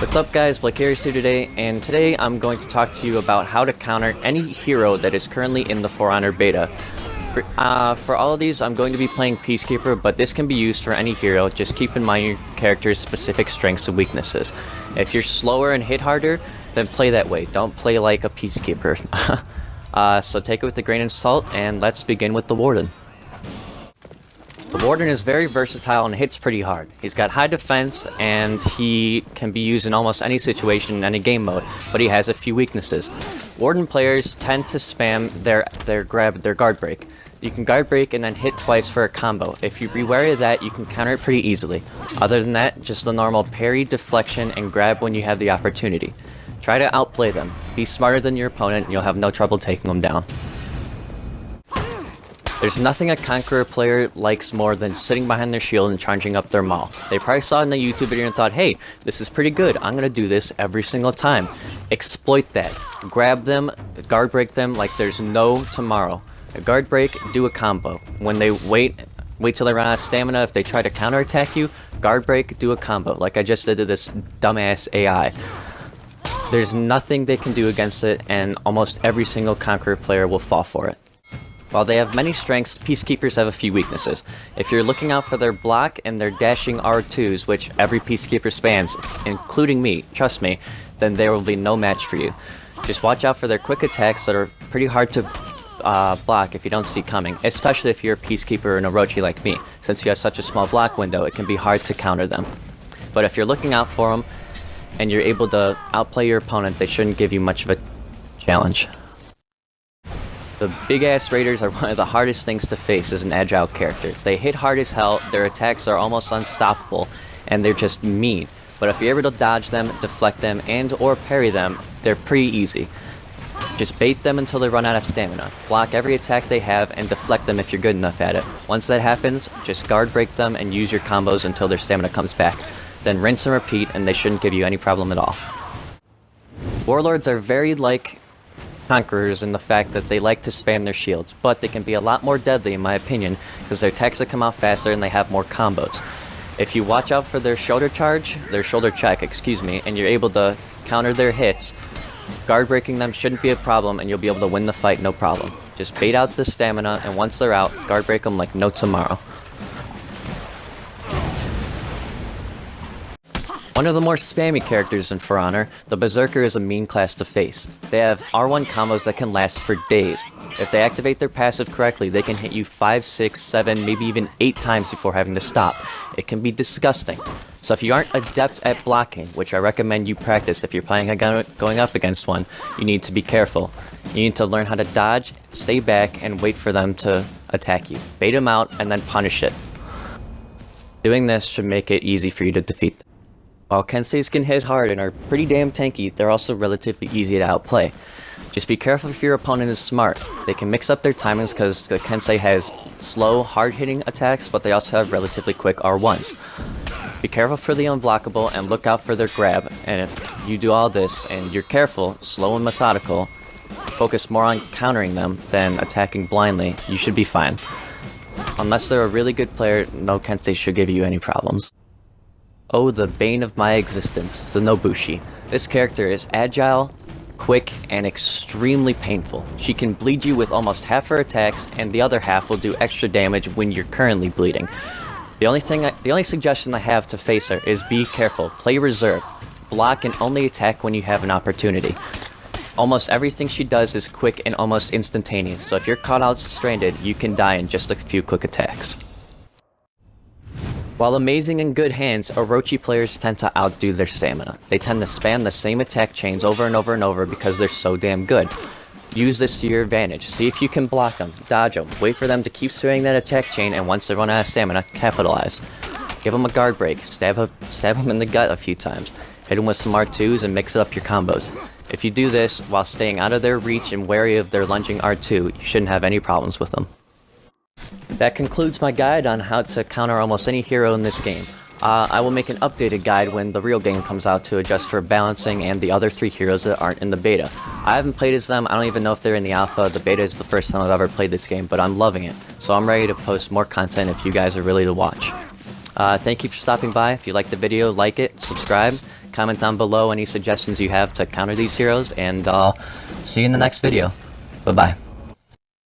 What's up guys, Berserker here today, and today I'm going to talk to you about how to counter any hero that is currently in the For Honor beta. For all of these, I'm going to be playing Peacekeeper, but this can be used for any hero. Just keep in mind your character's specific strengths and weaknesses. If you're slower and hit harder, then play that way. Don't play like a Peacekeeper. So take it with a grain of salt, and let's begin with the Warden. The Warden is very versatile and hits pretty hard. He's got high defense and he can be used in almost any situation in any game mode, but he has a few weaknesses. Warden players tend to spam their guard break. You can guard break and then hit twice for a combo. If you be wary of that, you can counter it pretty easily. Other than that, just the normal parry, deflection, and grab when you have the opportunity. Try to outplay them. Be smarter than your opponent and you'll have no trouble taking them down. There's nothing a Conqueror player likes more than sitting behind their shield and charging up their maul. They probably saw it in a YouTube video and thought, hey, this is pretty good, I'm gonna do this every single time. Exploit that. Grab them, guard break them like there's no tomorrow. A guard break, do a combo. When they wait till they run out of stamina, if they try to counterattack you, guard break, do a combo, like I just did to this dumbass AI. There's nothing they can do against it, and almost every single Conqueror player will fall for it. While they have many strengths, Peacekeepers have a few weaknesses. If you're looking out for their block and their dashing R2s, which every Peacekeeper spans, including me, trust me, then there will be no match for you. Just watch out for their quick attacks that are pretty hard to block if you don't see coming, especially if you're a Peacekeeper or an Orochi like me. Since you have such a small block window, it can be hard to counter them. But if you're looking out for them and you're able to outplay your opponent, they shouldn't give you much of a challenge. The big-ass raiders are one of the hardest things to face as an agile character. They hit hard as hell, their attacks are almost unstoppable, and they're just mean. But if you're able to dodge them, deflect them, and or parry them, they're pretty easy. Just bait them until they run out of stamina. Block every attack they have, and deflect them if you're good enough at it. Once that happens, just guard break them and use your combos until their stamina comes back. Then rinse and repeat, and they shouldn't give you any problem at all. Warlords are very like Conquerors in the fact that they like to spam their shields, but they can be a lot more deadly in my opinion because their attacks come out faster and they have more combos. If you watch out for their shoulder check, and you're able to counter their hits, guard breaking them shouldn't be a problem and you'll be able to win the fight no problem. Just bait out the stamina, and once they're out, guard break them like no tomorrow. One of the more spammy characters in For Honor, the Berserker is a mean class to face. They have R1 combos that can last for days. If they activate their passive correctly, they can hit you 5, 6, 7, maybe even 8 times before having to stop. It can be disgusting. So if you aren't adept at blocking, which I recommend you practice if you're planning on going up against one, you need to be careful. You need to learn how to dodge, stay back, and wait for them to attack you. Bait them out, and then punish it. Doing this should make it easy for you to defeat them. While Kenseis can hit hard and are pretty damn tanky, they're also relatively easy to outplay. Just be careful if your opponent is smart. They can mix up their timings because the Kensei has slow, hard-hitting attacks, but they also have relatively quick R1s. Be careful for the unblockable and look out for their grab, and if you do all this and you're careful, slow and methodical, focus more on countering them than attacking blindly, you should be fine. Unless they're a really good player, no Kensei should give you any problems. Oh, the bane of my existence, the Nobushi. This character is agile, quick, and extremely painful. She can bleed you with almost half her attacks, and the other half will do extra damage when you're currently bleeding. The only suggestion I have to face her is be careful, play reserved, block and only attack when you have an opportunity. Almost everything she does is quick and almost instantaneous, so if you're caught out stranded, you can die in just a few quick attacks. While amazing in good hands, Orochi players tend to outdo their stamina. They tend to spam the same attack chains over and over and over because they're so damn good. Use this to your advantage. See if you can block them, dodge them, wait for them to keep spamming that attack chain, and once they run out of stamina, capitalize. Give them a guard break, stab them in the gut a few times, hit them with some R2s and mix up your combos. If you do this while staying out of their reach and wary of their lunging R2, you shouldn't have any problems with them. That concludes my guide on how to counter almost any hero in this game. I will make an updated guide when the real game comes out to adjust for balancing and the other 3 heroes that aren't in the beta. I haven't played as them, I don't even know if they're in the alpha. The beta is the first time I've ever played this game, but I'm loving it. So I'm ready to post more content if you guys are ready to watch. Thank you for stopping by. If you liked the video, like it, subscribe, Comment down below any suggestions you have to counter these heroes, and I'll see you in the next video. Bye-bye.